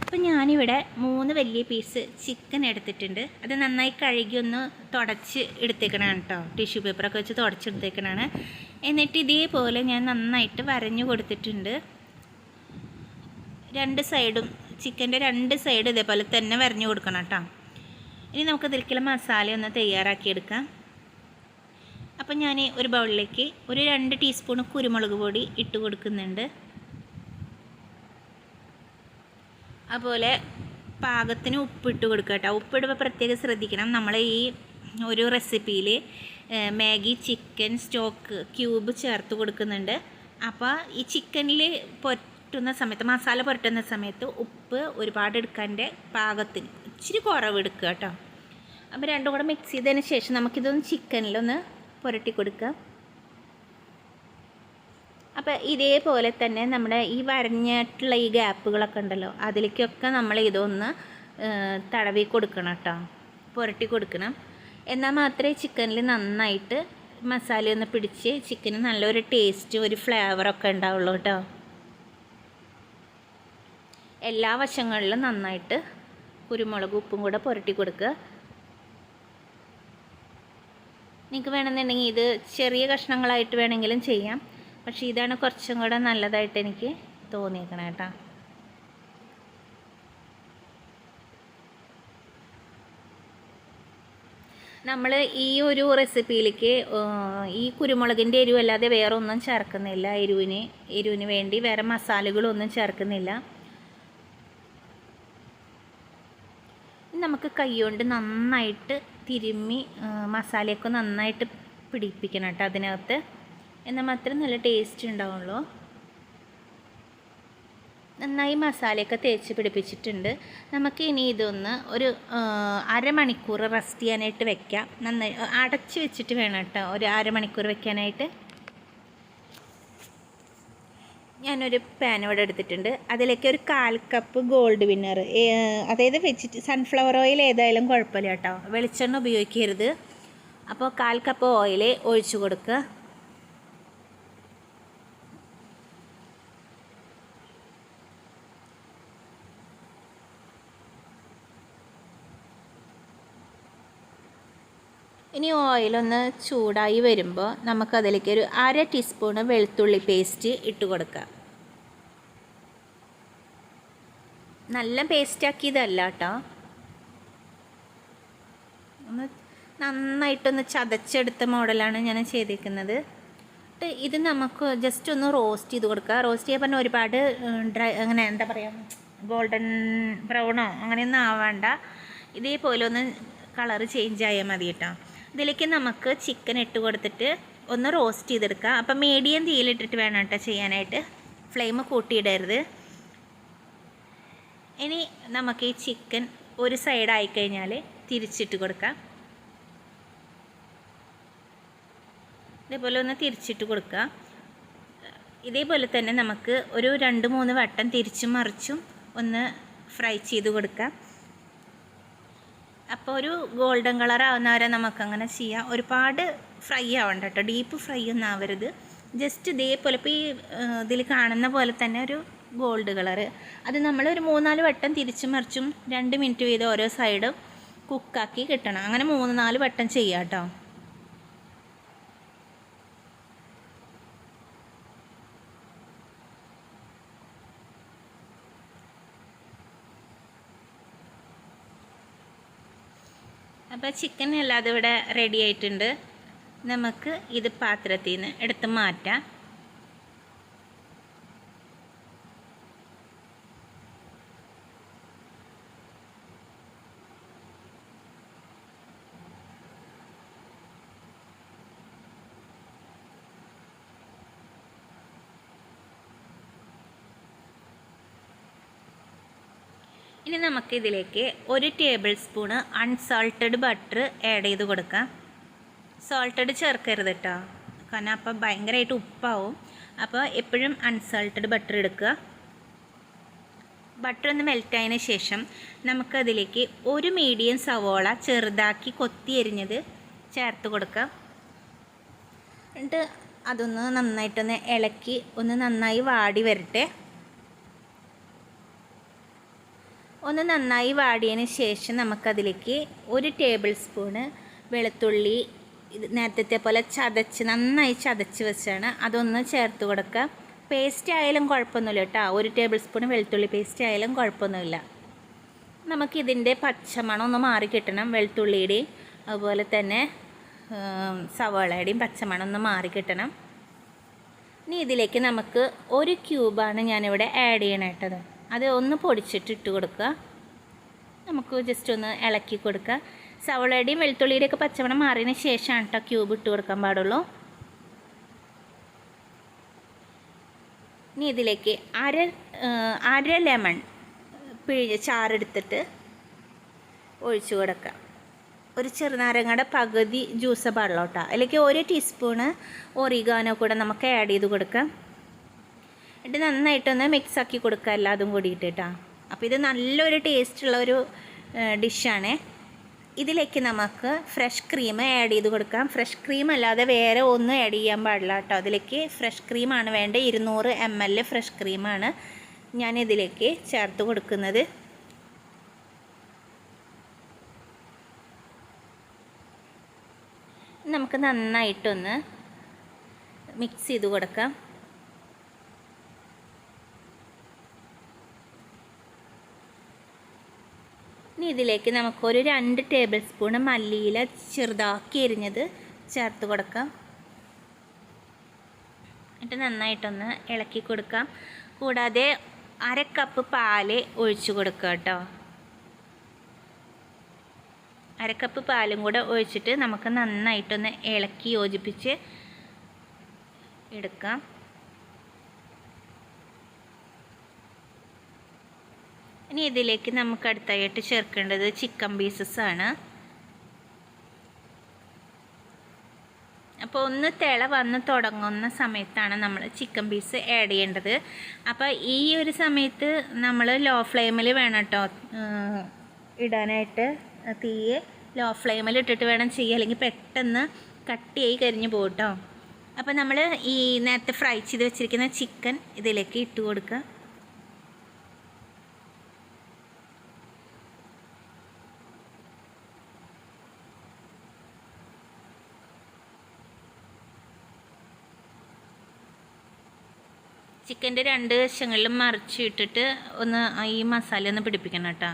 അപ്പോൾ ഞാനിവിടെ 3 വലിയ പീസ് ചിക്കൻ എടുത്തിട്ടുണ്ട്. അത് നന്നായി കഴുകി ഒന്ന് തുടച്ച് എടുത്തേക്കണതാണ് കേട്ടോ. ടിഷ്യൂ പേപ്പറൊക്കെ വെച്ച് തുടച്ചെടുത്തേക്കണതാണ്. എന്നിട്ട് ഇതേപോലെ ഞാൻ നന്നായിട്ട് വരഞ്ഞു കൊടുത്തിട്ടുണ്ട്. രണ്ട് സൈഡും ചിക്കൻ്റെ രണ്ട് സൈഡ് ഇതേപോലെ തന്നെ വരഞ്ഞു കൊടുക്കണം കേട്ടോ. ഇനി നമുക്ക് ഇതിലേക്കുള്ള മസാല ഒന്ന് തയ്യാറാക്കിയെടുക്കാം. അപ്പം ഞാൻ ഒരു ബൗളിലേക്ക് ഒരു 2 ടീസ്പൂൺ കുരുമുളക് പൊടി ഇട്ട് കൊടുക്കുന്നുണ്ട്. അതുപോലെ പാകത്തിന് ഉപ്പിട്ട് കൊടുക്കുക കേട്ടോ. ഉപ്പിടുമ്പോൾ പ്രത്യേകം ശ്രദ്ധിക്കണം. നമ്മൾ ഈ ഒരു റെസിപ്പിയിൽ മാഗി ചിക്കൻ സ്റ്റോക്ക് ക്യൂബ് ചേർത്ത് കൊടുക്കുന്നുണ്ട്. അപ്പോൾ ഈ ചിക്കനിൽ പുരട്ടുന്ന സമയത്ത് മസാല പുരട്ടുന്ന സമയത്ത് ഉപ്പ് ഒരുപാട് എടുക്കാൻ്റെ പാകത്തിന് ഇച്ചിരി കുറവ് എടുക്കുക കേട്ടോ. അപ്പോൾ രണ്ടും കൂടെ മിക്സ് ചെയ്തതിന് ശേഷം നമുക്കിതൊന്ന് ചിക്കനിലൊന്ന് പുരട്ടി കൊടുക്കുക. അപ്പോൾ ഇതേപോലെ തന്നെ നമ്മുടെ ഈ വരഞ്ഞിട്ടുള്ള ഈ ഗ്യാപ്പുകളൊക്കെ ഉണ്ടല്ലോ, അതിലേക്കൊക്കെ നമ്മൾ ഇതൊന്ന് തടവി കൊടുക്കണം കേട്ടോ, പുരട്ടി കൊടുക്കണം. എന്നാൽ മാത്രമേ ചിക്കനിൽ നന്നായിട്ട് മസാല ഒന്ന് പിടിച്ച് ചിക്കന് നല്ലൊരു ടേസ്റ്റ് ഒരു ഫ്ലേവറൊക്കെ ഉണ്ടാവുള്ളൂ കേട്ടോ. എല്ലാ വശങ്ങളിലും നന്നായിട്ട് കുരുമുളക് ഉപ്പും കൂടെ പുരട്ടി കൊടുക്കുക. നിങ്ങൾക്ക് വേണമെന്നുണ്ടെങ്കിൽ ഇത് ചെറിയ കഷ്ണങ്ങളായിട്ട് വേണമെങ്കിലും ചെയ്യാം. പക്ഷേ ഇതാണ് കുറച്ചും കൂടെ നല്ലതായിട്ട് എനിക്ക് തോന്നിയേക്കണം കേട്ടോ. നമ്മൾ ഈ ഒരു റെസിപ്പിയിലേക്ക് ഈ കുരുമുളകിൻ്റെ എരിവ് അല്ലാതെ വേറെ ഒന്നും ചേർക്കുന്നില്ല. എരിവിന് വേണ്ടി വേറെ മസാലകളൊന്നും ചേർക്കുന്നില്ല. നമുക്ക് കൈകൊണ്ട് നന്നായിട്ട് തിരുമ്മി മസാലയൊക്കെ നന്നായിട്ട് പിടിപ്പിക്കണം കേട്ടോ അതിനകത്ത്. എന്നാൽ മാത്രം നല്ല ടേസ്റ്റ് ഉണ്ടാവുള്ളൂ. നന്നായി മസാലയൊക്കെ തേച്ച് പിടിപ്പിച്ചിട്ടുണ്ട്. നമുക്ക് ഇനി ഇതൊന്ന് ഒരു അരമണിക്കൂർ റെസ്റ്റ് ചെയ്യാനായിട്ട് വെക്കാം. നന്നായി അടച്ച് വെച്ചിട്ട് വേണം കേട്ടോ ഒരു അരമണിക്കൂർ വെക്കാനായിട്ട്. ഞാനൊരു പാൻ ഇവിടെ എടുത്തിട്ടുണ്ട്. അതിലേക്ക് ഒരു 1/4 കപ്പ് ഗോൾഡ് വിന്നർ, അതായത് സൺഫ്ലവർ ഓയിൽ ഏതായാലും കുഴപ്പമില്ല കേട്ടോ, വെളിച്ചെണ്ണ ഉപയോഗിക്കരുത്. അപ്പോൾ 1/4 കപ്പ് ഓയിൽ ഒഴിച്ചു കൊടുക്കുക. ഇനി ഓയിലൊന്ന് ചൂടായി വരുമ്പോൾ നമുക്കതിലേക്ക് ഒരു 1/2 ടീസ്പൂണ് വെളുത്തുള്ളി പേസ്റ്റ് ഇട്ട് കൊടുക്കാം. നല്ല പേസ്റ്റാക്കിയതല്ല കേട്ടോ, ഒന്ന് നന്നായിട്ടൊന്ന് ചതച്ചെടുത്ത മോഡലാണ് ഞാൻ ചെയ്തിരിക്കുന്നത്. ഇത് നമുക്ക് ജസ്റ്റ് ഒന്ന് റോസ്റ്റ് ചെയ്ത് കൊടുക്കുക. റോസ്റ്റ് ചെയ്യാൻ പറഞ്ഞാൽ ഒരുപാട് അങ്ങനെ എന്താ പറയുക ഗോൾഡൻ ബ്രൗണോ അങ്ങനെയൊന്നും ആവേണ്ട. ഇതേപോലെ ഒന്ന് കളറ് ചേഞ്ച് ആയാൽ മതി കേട്ടോ. ഇതിലേക്ക് നമുക്ക് ചിക്കൻ ഇട്ട് കൊടുത്തിട്ട് ഒന്ന് റോസ്റ്റ് ചെയ്തെടുക്കുക. അപ്പം മീഡിയം തീയിലിട്ടിട്ട് വേണം കേട്ടോ ചെയ്യാനായിട്ട്, ഫ്ലെയിം കൂട്ടിയിടരുത്. ഇനി നമുക്ക് ഈ ചിക്കൻ ഒരു സൈഡായി കഴിഞ്ഞാൽ തിരിച്ചിട്ട് കൊടുക്കാം. ഇതേപോലെ ഒന്ന് തിരിച്ചിട്ട് കൊടുക്കുക. ഇതേപോലെ തന്നെ നമുക്ക് ഒരു 2-3 വട്ടം തിരിച്ചും മറിച്ചും ഒന്ന് ഫ്രൈ ചെയ്ത് കൊടുക്കാം. അപ്പോൾ ഒരു ഗോൾഡൻ കളർ ആവുന്ന വരെ നമുക്കങ്ങനെ ചെയ്യാം. ഒരുപാട് ഫ്രൈ ആവണ്ട കേട്ടോ, ഡീപ്പ് ഫ്രൈ ഒന്നും ആവരുത്. ജസ്റ്റ് ഇതേപോലെ ഇപ്പോൾ ഈ ഇതിൽ കാണുന്ന പോലെ തന്നെ ഒരു ഗോൾഡ് കളറ്. അത് നമ്മൾ ഒരു 3-4 വട്ടം തിരിച്ചും മറിച്ചും 2 മിനിറ്റ് വീതം ഓരോ സൈഡും കുക്കാക്കി കിട്ടണം. അങ്ങനെ 3-4 വട്ടം ചെയ്യാം കേട്ടോ. അപ്പോൾ ചിക്കൻ അല്ലാതെ ഇവിടെ റെഡി ആയിട്ടുണ്ട്. നമുക്ക് ഇത് പാത്രത്തിൽ നിന്ന് എടുത്ത് മാറ്റാം. ഇനി നമുക്കിതിലേക്ക് 1 table spoon unsalted butter add ചെയ്ത് കൊടുക്കാം. സോൾട്ടഡ് ചേർക്കരുത് കേട്ടോ, കാരണം അപ്പോൾ ഭയങ്കരമായിട്ട് ഉപ്പാവും. അപ്പോൾ എപ്പോഴും അൺസാൾട്ടഡ് ബട്ടർ എടുക്കുക. ബട്ടർ ഒന്ന് മെൽറ്റായതിന് ശേഷം നമുക്കതിലേക്ക് 1 മീഡിയം സവോള ചെറുതാക്കി കൊത്തി എരിഞ്ഞത് ചേർത്ത് കൊടുക്കാം. എന്നിട്ട് അതൊന്ന് നന്നായിട്ടൊന്ന് ഇളക്കി ഒന്ന് നന്നായി വാടി വരട്ടെ. ഒന്ന് നന്നായി വാടിയതിന് ശേഷം നമുക്കതിലേക്ക് 1 ടേബിൾ സ്പൂണ് വെളുത്തുള്ളി നേരത്തെ പോലെ നന്നായി ചതച്ച് വെച്ചാണ് അതൊന്ന് ചേർത്ത് കൊടുക്കുക. പേസ്റ്റ് ആയാലും കുഴപ്പമൊന്നുമില്ല കേട്ടോ. 1 ടേബിൾ സ്പൂൺ വെളുത്തുള്ളി പേസ്റ്റ് ആയാലും കുഴപ്പമൊന്നുമില്ല. നമുക്കിതിൻ്റെ പച്ചമണം ഒന്ന് മാറി കിട്ടണം. വെളുത്തുള്ളിയുടെയും അതുപോലെ തന്നെ സവാളയുടെയും പച്ചമണം ഒന്ന് മാറി കിട്ടണം. ഇനി ഇതിലേക്ക് നമുക്ക് 1 ക്യൂബാണ് ഞാനിവിടെ ആഡ് ചെയ്യണേട്ടത്. അത് ഒന്ന് പൊടിച്ചിട്ട് ഇട്ട് കൊടുക്കുക. നമുക്ക് ജസ്റ്റ് ഒന്ന് ഇളക്കി കൊടുക്കുക. സവാളയുടെയും വെളുത്തുള്ളിയുടെയൊക്കെ പച്ചമണം മാറിയതിന് ശേഷമാണ് കേട്ടോ ക്യൂബ് ഇട്ട് കൊടുക്കാൻ പാടുള്ളൂ. ഇനി ഇതിലേക്ക് അര ലെമൺ ചാറെടുത്തിട്ട് ഒഴിച്ചു കൊടുക്കാം. ഒരു ചെറുനാരങ്ങയുടെ പകുതി ജ്യൂസ് പാടുള്ളൂ കേട്ടോ. അതിലേക്ക് 1 ടീസ്പൂണ് ഒറിഗാനോ കൂടെ നമുക്ക് ആഡ് ചെയ്ത് കൊടുക്കാം. എന്നിട്ട് നന്നായിട്ടൊന്ന് മിക്സാക്കി കൊടുക്കുക എല്ലാതും കൂടിയിട്ട് കേട്ടോ. അപ്പോൾ ഇത് നല്ലൊരു ടേസ്റ്റുള്ള ഒരു ഡിഷാണ്. ഇതിലേക്ക് നമുക്ക് ഫ്രഷ് ക്രീം ആഡ് ചെയ്ത് കൊടുക്കാം. ഫ്രഷ് ക്രീം അല്ലാതെ വേറെ ഒന്നും ആഡ് ചെയ്യാൻ പാടില്ല കേട്ടോ. അതിലേക്ക് ഫ്രഷ് ക്രീമാണ് വേണ്ടത്. 200 ml ഫ്രഷ് ക്രീമാണ് ഞാനിതിലേക്ക് ചേർത്ത് കൊടുക്കുന്നത്. നമുക്ക് നന്നായിട്ടൊന്ന് മിക്സ് ചെയ്ത് കൊടുക്കാം. ഇനി ഇതിലേക്ക് നമുക്കൊരു 2 ടേബിൾ സ്പൂൺ മല്ലിയില ചെറുതാക്കി എരിഞ്ഞത് ചേർത്ത് കൊടുക്കാം. എന്നിട്ട് നന്നായിട്ടൊന്ന് ഇളക്കി കൊടുക്കാം. കൂടാതെ 1/2 കപ്പ് പാല് ഒഴിച്ചു കൊടുക്കുക കേട്ടോ. 1/2 കപ്പ് പാലും കൂടെ ഒഴിച്ചിട്ട് നമുക്ക് നന്നായിട്ടൊന്ന് ഇളക്കി യോജിപ്പിച്ച് എടുക്കാം. ഇനി ഇതിലേക്ക് നമുക്ക് അടുത്തായിട്ട് ചേർക്കേണ്ടത് ചിക്കൻ പീസസ് ആണ്. അപ്പോൾ ഒന്ന് തിള വന്ന് തുടങ്ങുന്ന സമയത്താണ് നമ്മൾ ചിക്കൻ പീസ് ആഡ് ചെയ്യേണ്ടത്. അപ്പോൾ ഈ ഒരു സമയത്ത് നമ്മൾ ലോ ഫ്ലെയിമിൽ വേണം കേട്ടോ ഇടാനായിട്ട്. തീയെ ലോ ഫ്ലെയിമിൽ ഇട്ടിട്ട് വേണം ചെയ്യുക, അല്ലെങ്കിൽ പെട്ടെന്ന് കട്ടിയായി കരിഞ്ഞു പോകും കേട്ടോ. അപ്പോൾ നമ്മൾ ഈ നേരത്തെ ഫ്രൈ ചെയ്ത് വെച്ചിരിക്കുന്ന ചിക്കൻ ഇതിലേക്ക് ഇട്ട് കൊടുക്കുക. ചിക്കൻ്റെ 2 വശങ്ങളിലും മറിച്ചിട്ടിട്ട് ഒന്ന് ഈ മസാല ഒന്ന് പിടിപ്പിക്കണം കേട്ടോ.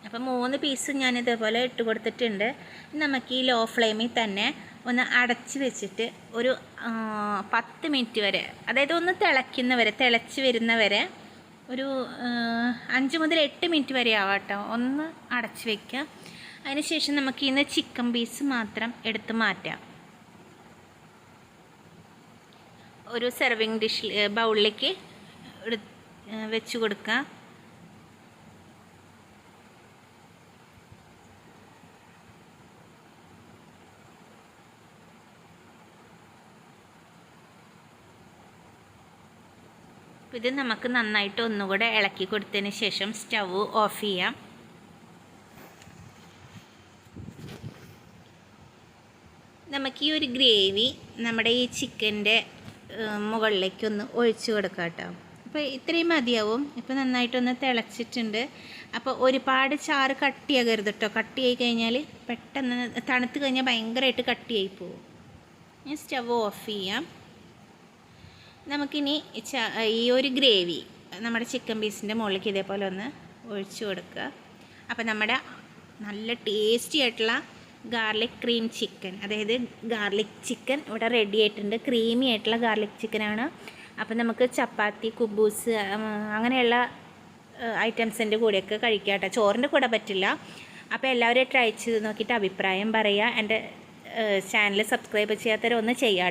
അപ്പോൾ 3 പീസ് ഞാൻ ഇതേപോലെ ഇട്ട് കൊടുത്തിട്ടുണ്ട്. നമുക്ക് ഈ ലോ ഫ്ലെയിമിൽ തന്നെ ഒന്ന് അടച്ച് വെച്ചിട്ട് ഒരു 10 മിനിറ്റ് വരെ, അതായത് ഒന്ന് തിളച്ച് വരുന്ന വരെ ഒരു 5 മുതൽ 8 മിനിറ്റ് വരെ ആവാം കേട്ടോ. ഒന്ന് അടച്ച് വയ്ക്കുക. അതിനുശേഷം നമുക്ക് ഇന്ന് ചിക്കൻ പീസ് മാത്രം എടുത്ത് മാറ്റാം. ഒരു സെർവിങ് ബൗളിലേക്ക് വെച്ച് കൊടുക്കുക. ഇത് നമുക്ക് നന്നായിട്ട് ഒന്നുകൂടെ ഇളക്കി കൊടുത്തതിന് ശേഷം സ്റ്റവ് ഓഫ് ചെയ്യാം. നമുക്ക് ഈ ഒരു ഗ്രേവി നമ്മുടെ ഈ ചിക്കൻ്റെ മുകളിലേക്കൊന്ന് ഒഴിച്ചു കൊടുക്കാം കേട്ടോ. അപ്പോൾ ഇത്രയും മതിയാവും. ഇപ്പോൾ നന്നായിട്ടൊന്ന് തിളച്ചിട്ടുണ്ട്. അപ്പോൾ ഒരുപാട് ചാറ് കട്ടിയാകരുത് കേട്ടോ. കട്ടിയായി കഴിഞ്ഞാൽ പെട്ടെന്ന് തണുത്ത് കഴിഞ്ഞാൽ ഭയങ്കരമായിട്ട് കട്ടിയായി പോകും. ഞാൻ സ്റ്റവ് ഓഫ് ചെയ്യാം. നമുക്കിനി ഈ ഒരു ഗ്രേവി നമ്മുടെ ചിക്കൻ പീസിൻ്റെ മുകളിലേക്ക് ഇതേപോലെ ഒന്ന് ഒഴിച്ചു കൊടുക്കുക. അപ്പോൾ നമ്മുടെ നല്ല ടേസ്റ്റി ആയിട്ടുള്ള ഗാർലിക് ക്രീം ചിക്കൻ, അതായത് ഗാർലിക് ചിക്കൻ ഇവിടെ റെഡി ആയിട്ടുണ്ട്. ക്രീമി ആയിട്ടുള്ള ഗാർലിക് ചിക്കനാണ്. അപ്പോൾ നമുക്ക് ചപ്പാത്തി, കുബൂസ് അങ്ങനെയുള്ള ഐറ്റംസിൻ്റെ കൂടെയൊക്കെ കഴിക്കാം കേട്ടോ. ചോറിൻ്റെ കൂടെ പറ്റില്ല. അപ്പോൾ എല്ലാവരും ട്രൈ ചെയ്ത് നോക്കിയിട്ട് അഭിപ്രായം പറയുക. എൻ്റെ ചാനൽ സബ്സ്ക്രൈബ് ചെയ്യാത്തവരൊന്ന് ചെയ്യാം.